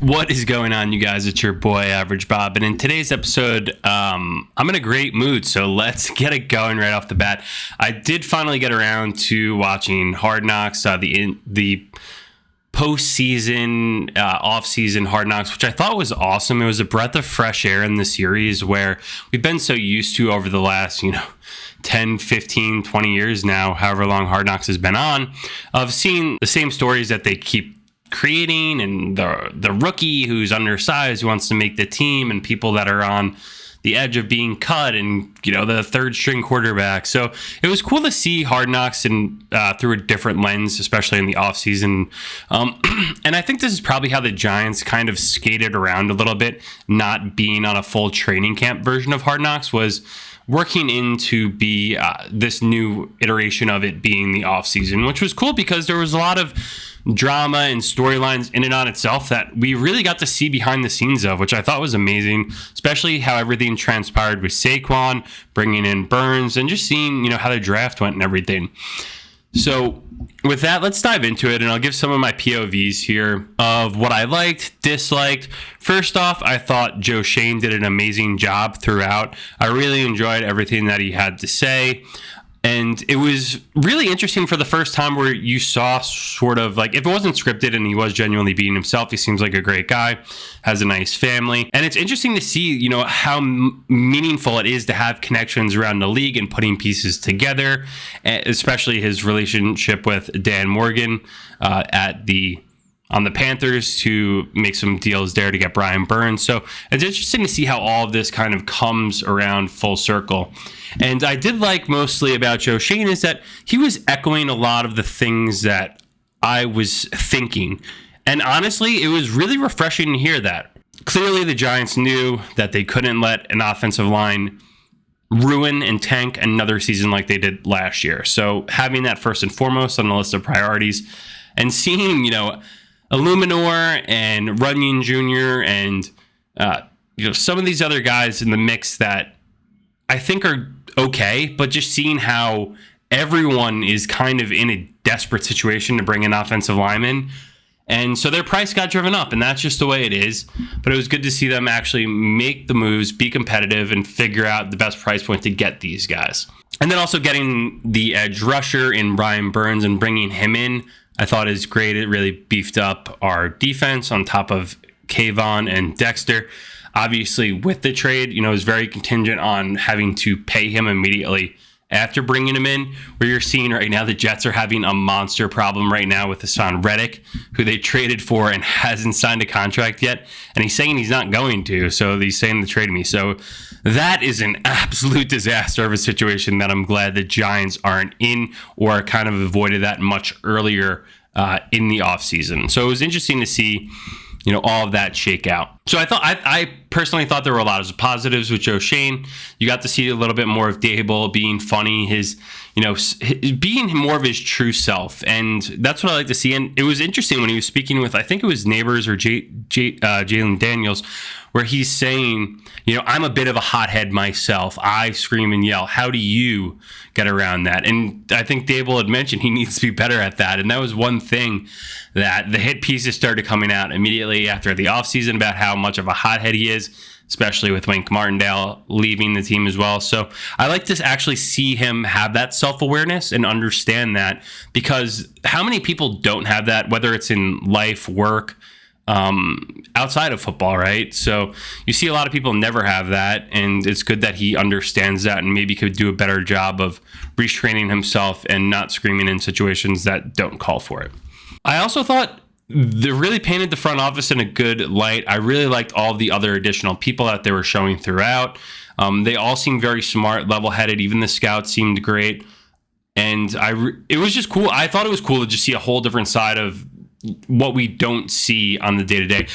What is going on, you guys? It's your boy, Average Bob. And in today's episode, I'm in a great mood, so let's get it going right off the bat. I did finally get around to watching Hard Knocks, the postseason, off-season Hard Knocks, which I thought was awesome. It was a breath of fresh air in the series where we've been so used to over the last, 10, 15, 20 years now, however long Hard Knocks has been on, of seeing the same stories that they keep creating, and the rookie who's undersized who wants to make the team, and people that are on the edge of being cut, and the third string quarterback. So it was cool to see Hard Knocks and through a different lens, especially in the offseason. And I think this is probably how the Giants kind of skated around a little bit, not being on a full training camp version of Hard Knocks, was working into be this new iteration of it being the offseason, which was cool because there was a lot of drama and storylines in and on itself that we really got to see behind the scenes of, which I thought was amazing, especially how everything transpired with Saquon, bringing in Burns, and just seeing, how the draft went and everything. So with that, let's dive into it, and I'll give some of my POVs here of what I liked, disliked. First off, I thought Joe Schoen did an amazing job throughout. I really enjoyed everything that he had to say. And it was really interesting for the first time where you saw sort of like, if it wasn't scripted and he was genuinely being himself, he seems like a great guy, has a nice family. And it's interesting to see, how meaningful it is to have connections around the league and putting pieces together, especially his relationship with Dan Morgan on the Panthers to make some deals there to get Brian Burns. So it's interesting to see how all of this kind of comes around full circle. And I did like mostly about Joe Schoen is that he was echoing a lot of the things that I was thinking. And honestly, it was really refreshing to hear that. Clearly, the Giants knew that they couldn't let an offensive line ruin and tank another season like they did last year. So having that first and foremost on the list of priorities, and seeing, Illuminor and Runyon Jr. and some of these other guys in the mix that I think are okay, but just seeing how everyone is kind of in a desperate situation to bring an offensive lineman. And so their price got driven up, and that's just the way it is. But it was good to see them actually make the moves, be competitive, and figure out the best price point to get these guys. And then also getting the edge rusher in Brian Burns and bringing him in, I thought is great. It really beefed up our defense on top of Kayvon and Dexter. Obviously, with the trade, it was very contingent on having to pay him immediately after bringing him in, where you're seeing right now the Jets are having a monster problem right now with Hassan Reddick, who they traded for and hasn't signed a contract yet. And he's saying he's not going to, so he's saying to trade me. So that is an absolute disaster of a situation that I'm glad the Giants aren't in, or kind of avoided that much earlier in the offseason. So it was interesting to see all of that shake out. So I personally thought there were a lot of positives with Joe Schoen. You got to see a little bit more of Dable being funny, his being more of his true self. And that's what I like to see. And it was interesting when he was speaking with, I think it was Neighbors or Jalen Daniels, where he's saying, I'm a bit of a hothead myself. I scream and yell. How do you get around that? And I think Dable had mentioned he needs to be better at that. And that was one thing that the hit pieces started coming out immediately after the offseason about how much of a hothead he is, especially with Wink Martindale leaving the team as well. So I like to actually see him have that self-awareness and understand that, because how many people don't have that, whether it's in life, work, outside of football, right? So you see a lot of people never have that, and it's good that he understands that and maybe could do a better job of restraining himself and not screaming in situations that don't call for it. I also thought they really painted the front office in a good light. I really liked all the other additional people that they were showing throughout. They all seemed very smart, level-headed. Even the scouts seemed great. And it was just cool. I thought it was cool to just see a whole different side of what we don't see on the day-to-day.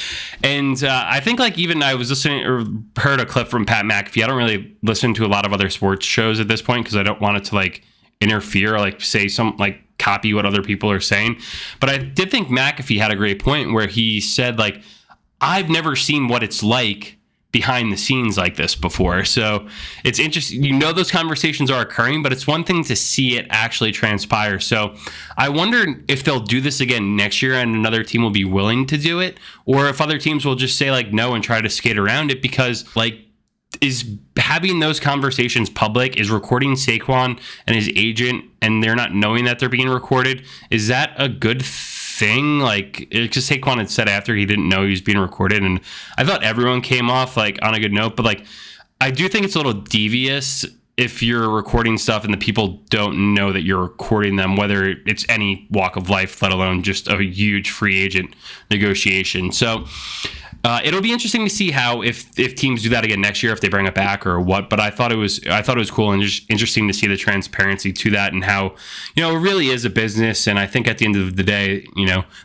And I think even I was listening or heard a clip from Pat McAfee. I don't really listen to a lot of other sports shows at this point because I don't want it to interfere or say some copy what other people are saying. But I did think McAfee had a great point where he said I've never seen what it's like behind the scenes like this before. So it's interesting. Those conversations are occurring, but it's one thing to see it actually transpire. So I wonder if they'll do this again next year and another team will be willing to do it, or if other teams will just say like no and try to skate around it, because like, is having those conversations public, is recording Saquon and his agent and they're not knowing that they're being recorded, is that a good thing? Like, because Saquon had said after he didn't know he was being recorded, and I thought everyone came off like on a good note, but like I do think it's a little devious if you're recording stuff and the people don't know that you're recording them, whether it's any walk of life, let alone just a huge free agent negotiation. So it'll be interesting to see how if teams do that again next year, if they bring it back or what. But I thought it was cool and just interesting to see the transparency to that, and how it really is a business. And I think at the end of the day,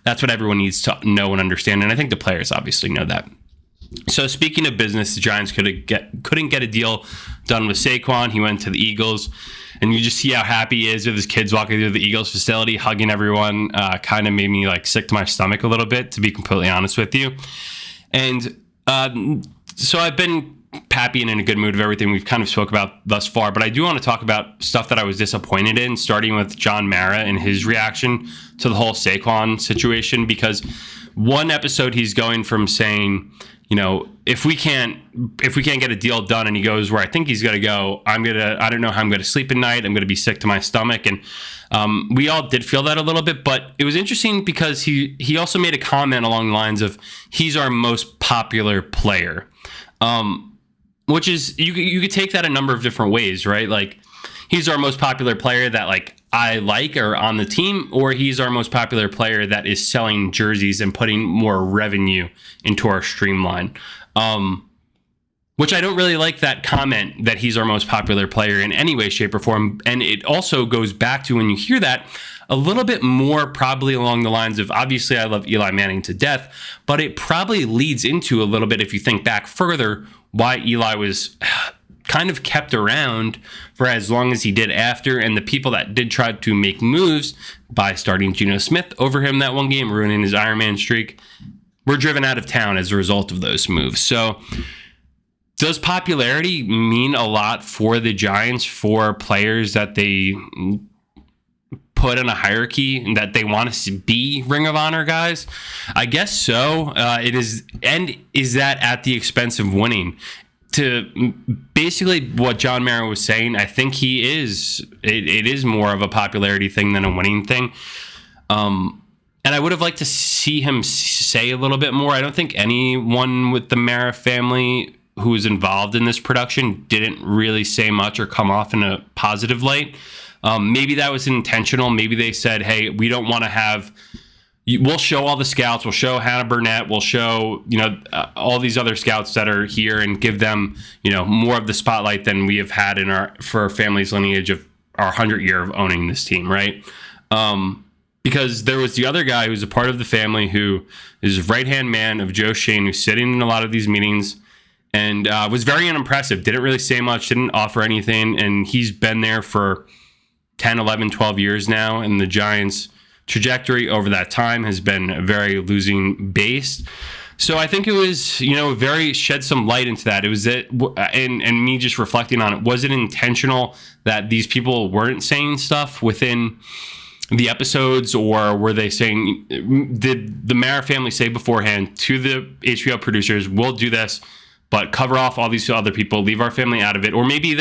that's what everyone needs to know and understand. And I think the players obviously know that. So speaking of business, the Giants couldn't get a deal done with Saquon. He went to the Eagles, and you just see how happy he is with his kids walking through the Eagles facility, hugging everyone. Kind of made me like sick to my stomach a little bit, to be completely honest with you. And so I've been happy and in a good mood of everything we've kind of spoke about thus far, but I do want to talk about stuff that I was disappointed in, starting with John Mara and his reaction to the whole Saquon situation, because one episode he's going from saying, if we can't get a deal done, and he goes where I think he's going to go, I don't know how I'm going to sleep at night. I'm going to be sick to my stomach. And we all did feel that a little bit, but it was interesting because he also made a comment along the lines of, he's our most popular player, which is, you could take that a number of different ways, right? Like, he's our most popular player that like I like or on the team, or he's our most popular player that is selling jerseys and putting more revenue into our streamline. Which I don't really like that comment that he's our most popular player in any way, shape, or form. And it also goes back to, when you hear that, a little bit more probably along the lines of, obviously I love Eli Manning to death, but it probably leads into a little bit, if you think back further, why Eli was kind of kept around for as long as he did after, and the people that did try to make moves by starting Geno Smith over him that one game, ruining his Iron Man streak, were driven out of town as a result of those moves. So does popularity mean a lot for the Giants, for players that they put in a hierarchy and that they want to be Ring of Honor guys? I guess so. It is. And is that at the expense of winning? To basically what John Mara was saying, I think he is. It is more of a popularity thing than a winning thing. And I would have liked to see him say a little bit more. I don't think anyone with the Mara family who was involved in this production didn't really say much or come off in a positive light. Maybe that was intentional. Maybe they said, hey, we don't want to have... We'll show all the scouts. We'll show Hannah Burnett. We'll show, all these other scouts that are here and give them, more of the spotlight than we have had for our family's lineage of our 100 year of owning this team, right? Because there was the other guy who's a part of the family who is right-hand man of Joe Shane, who's sitting in a lot of these meetings and was very unimpressive. Didn't really say much, didn't offer anything. And he's been there for 10, 11, 12 years now. And the Giants' trajectory over that time has been very losing based. So I think it was, very shed some light into that. It was that, and me just reflecting on it, was it intentional that these people weren't saying stuff within the episodes, or were they saying, did the Mara family say beforehand to the HBO producers, we'll do this, but cover off all these other people, leave our family out of it? Or maybe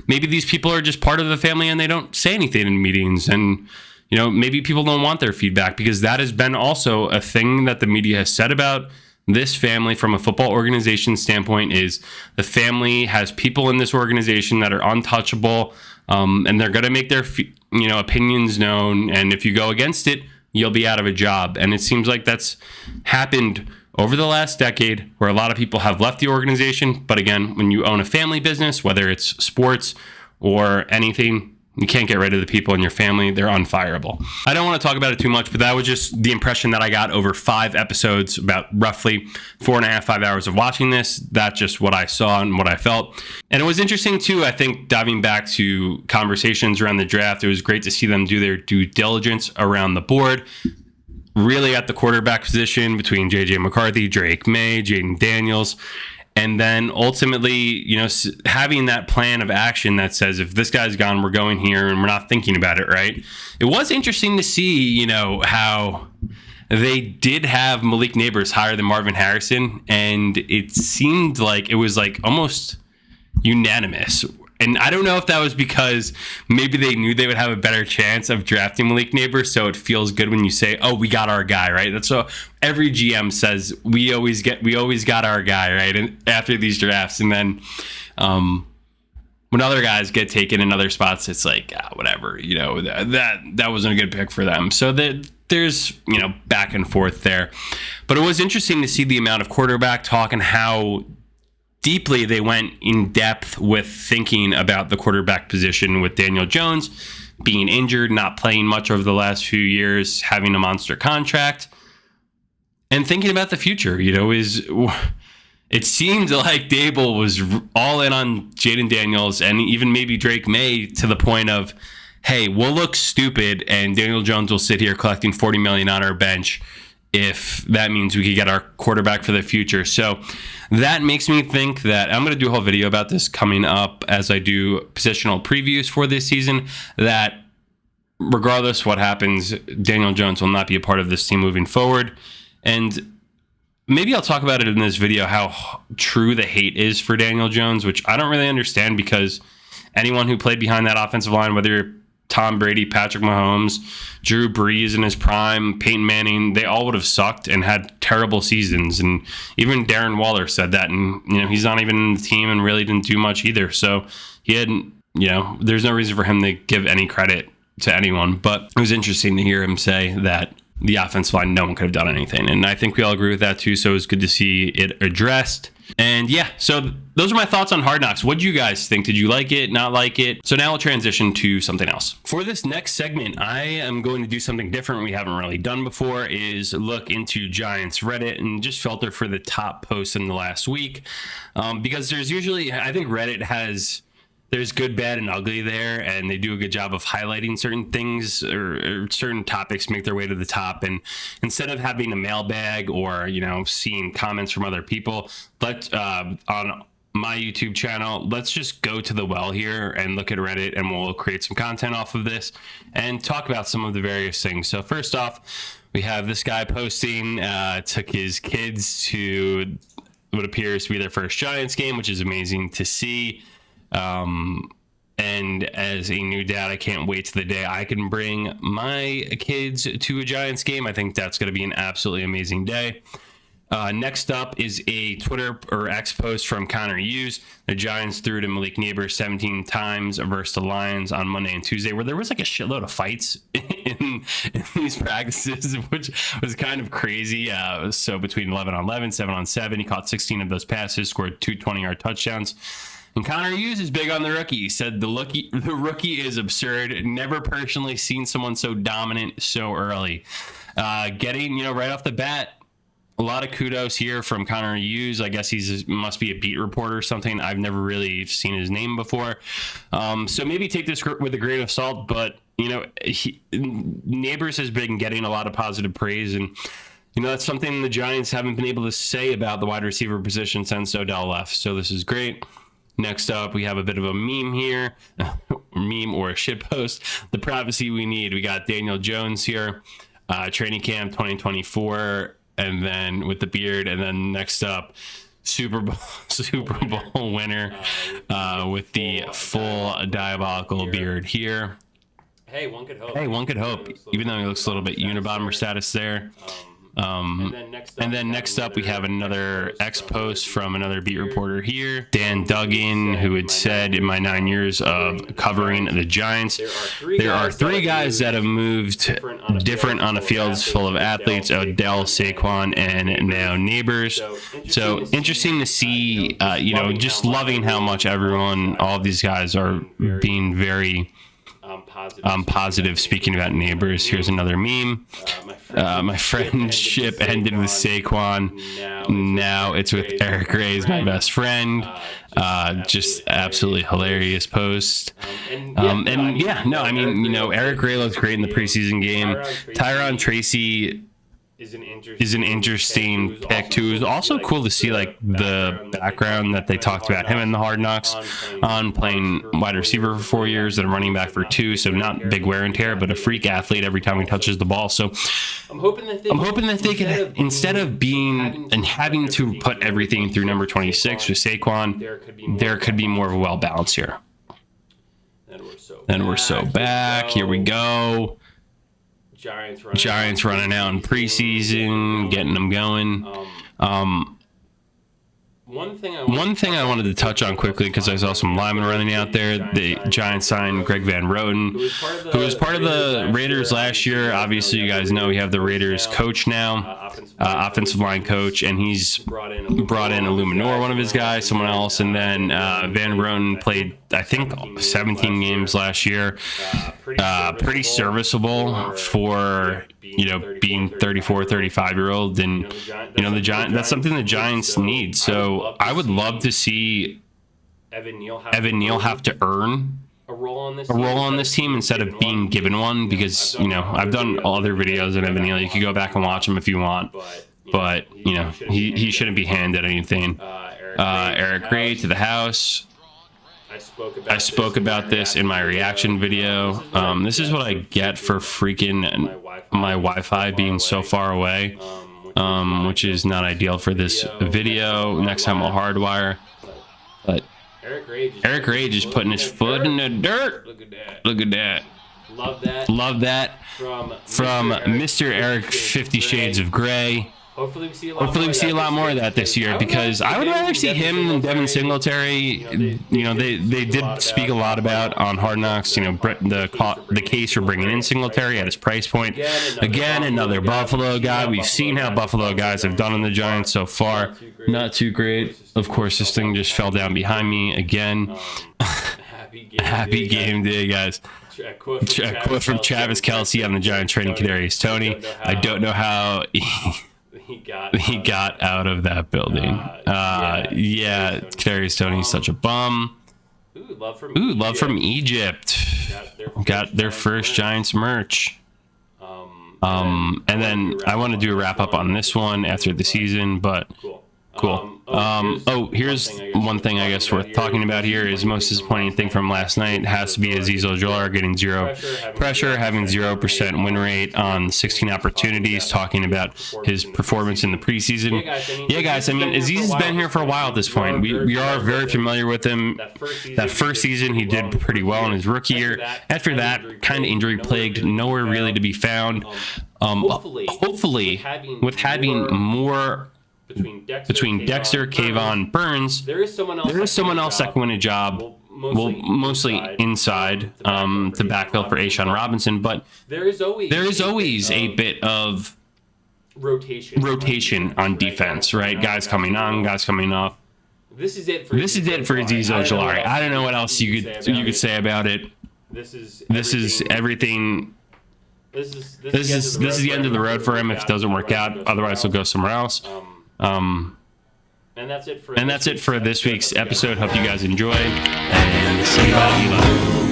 these people are just part of the family and they don't say anything in meetings, and maybe people don't want their feedback, because that has been also a thing that the media has said about this family from a football organization standpoint, is the family has people in this organization that are untouchable, and they're going to make their opinions known, and if you go against it, you'll be out of a job. And it seems like that's happened over the last decade, where a lot of people have left the organization. But again, when you own a family business, whether it's sports or anything, you can't get rid of the people in your family. They're unfireable. I don't want to talk about it too much, but that was just the impression that I got over 5 episodes, about roughly 4.5, 5 hours of watching this. That's just what I saw and what I felt. And it was interesting too, I think, diving back to conversations around the draft. It was great to see them do their due diligence around the board, really at the quarterback position between J.J. McCarthy, Drake May, Jaden Daniels. And then ultimately, having that plan of action that says, if this guy's gone, we're going here, and we're not thinking about it, right? It was interesting to see, how they did have Malik Neighbors higher than Marvin Harrison, and it seemed like it was like almost unanimous. And I don't know if that was because maybe they knew they would have a better chance of drafting Malik Neighbors, so it feels good when you say, "Oh, we got our guy," right? That's what every GM says. We always got our guy, right? And after these drafts, and then when other guys get taken in other spots, it's like whatever, that wasn't a good pick for them. So there's back and forth there, but it was interesting to see the amount of quarterback talk and how deeply they went in depth with thinking about the quarterback position, with Daniel Jones being injured, not playing much over the last few years, having a monster contract, and thinking about the future. It seemed like Dable was all in on Jaden Daniels and even maybe Drake May, to the point of, hey, we'll look stupid and Daniel Jones will sit here collecting $40 million on our bench if that means we could get our quarterback for the future. So that makes me think that I'm going to do a whole video about this coming up as I do positional previews for this season, that regardless what happens, Daniel Jones will not be a part of this team moving forward. And maybe I'll talk about it in this video, how true the hate is for Daniel Jones, which I don't really understand, because anyone who played behind that offensive line, whether you're Tom Brady, Patrick Mahomes, Drew Brees in his prime, Peyton Manning, they all would have sucked and had terrible seasons. And even Darren Waller said that. And, he's not even in the team and really didn't do much either. So he hadn't, there's no reason for him to give any credit to anyone. But it was interesting to hear him say that the offensive line, no one could have done anything. And I think we all agree with that too. So it was good to see it addressed. And yeah, so those are my thoughts on Hard Knocks. What do you guys think? Did you like it, not like it? So now we'll transition to something else. For this next segment, I am going to do something different we haven't really done before, is look into Giants Reddit and just filter for the top posts in the last week. Because there's usually, I think Reddit there's good, bad, and ugly there, and they do a good job of highlighting certain things or certain topics make their way to the top. And instead of having a mailbag or, seeing comments from other people, on my YouTube channel, let's just go to the well here and look at Reddit, and we'll create some content off of this and talk about some of the various things. So first off, we have this guy posting, took his kids to what appears to be their first Giants game, which is amazing to see. And as a new dad, I can't wait to the day I can bring my kids to a Giants game. I think that's going to be an absolutely amazing day. Next up is a Twitter or X post from Connor Hughes. The Giants threw to Malik Neighbors 17 times versus the Lions on Monday and Tuesday, where there was like a shitload of fights in these practices, which was kind of crazy. So between 11-on-11, 7-on-7, he caught 16 of those passes, scored 2 20-yard touchdowns. And Connor Hughes is big on the rookie. He said the rookie is absurd. Never personally seen someone so dominant so early. Getting, right off the bat, a lot of kudos here from Connor Hughes. I guess must be a beat reporter or something. I've never really seen his name before. So maybe take this with a grain of salt. But, Neighbors has been getting a lot of positive praise. And, that's something the Giants haven't been able to say about the wide receiver position since Odell left. So this is great. Next up, we have a bit of a meme here, meme or a shit post. The prophecy we need. We got Daniel Jones here, training camp 2024, and then with the beard. And then next up, Super Bowl winner with the full diabolical beard here. Hey, one could hope. Even though he looks a little bit Unabomber status there. And then next up, we have another X post from another beat reporter here, Dan Duggan, who had said, in my 9 years of covering the Giants, there are 3 guys that have moved different on a field full of athletes: Odell, Saquon, and now Neighbors. So interesting to see, just loving how much all of these guys are being very positive. Speaking about Neighbors, here's another meme. My friendship ended with Saquon. Now it's with Eric Ray's my best friend. Just absolutely hilarious post. Eric Ray looks great in the preseason game. Tyron Tracy is an interesting pick too. It was also cool to see like the background that they talked about him in the Hard Knocks on playing wide receiver for 4 years and running back for 2, so not big wear and tear, but a freak athlete every time he touches the ball. So I'm hoping that they can, instead of being and having to put everything through number 26 with Saquon, there could be more of a well balance here. Then we're so back. Here we go. Giants running out in preseason, getting them going. One thing I wanted to touch on quickly, because I saw some linemen running out there. The Giants signed Greg Van Roten, who was part of the Raiders last year. Obviously, you guys know we have the Raiders coach now, offensive line coach, and he's brought in Illuminor, one of his guys, someone else, and then Van Roten played, I think, 17 games last year. Pretty serviceable for, being 34, 35-year-old, and the Giants. That's something the Giants need. So I would love to see Evan Neal have to earn a role on this team instead of being given one, because I've done other videos on Evan Neal. You can go back and watch them if you want, but he shouldn't be handed anything. Eric Gray to the house. I spoke about this in my reaction video. This is what I get for freaking my Wi-Fi being so far away, which is not ideal for this video. Next time I'll hardwire. But Eric Gray just putting his foot in the dirt. Look at that. Love that. From Mr. Eric 50 Shades of Gray. Hopefully we see a lot more of that this year, because I would rather see him than Devin Singletary. They did speak a lot about on Hard Knocks, the case for bringing in Singletary at his price point. Again, another Buffalo guy. We've seen how Buffalo guys have done on the Giants so far. Not too great. Of course, this thing just fell down behind me again. Happy game day, guys. A quote from Travis Kelce on the Giants trading Kadarius Toney. I don't know how he got out of that building. Kadarius Toney's such a bum. Ooh, love from Egypt. Got their first Giants merch. And then I want to do a wrap up on this one after the season, but cool. Here's one thing I guess worth talking about here is most disappointing thing from last night has to be Azeez Ojulari getting zero pressure, having 0% win rate on 16 opportunities, talking about his performance in the preseason. Yeah, guys, I mean, Azeez has been here for a while at this point. We are very familiar with him. That first season, he did pretty well in his rookie year. After that, kind of injury plagued, nowhere really to be found. Hopefully, with having more between Dexter, Kayvon, Burns, there is someone else that can win a job. Well, mostly inside to backfill for Ashawn Robinson, but there is always a bit of rotation on defense, right? Guys coming on, guys coming off. This is it for Azeez Ojulari. I don't know what else you could say about it. This is everything. This is the end of the road for him if it doesn't work out. Otherwise, he'll go somewhere else. And that's it for this week's episode. Hope you guys enjoyed, and see you later.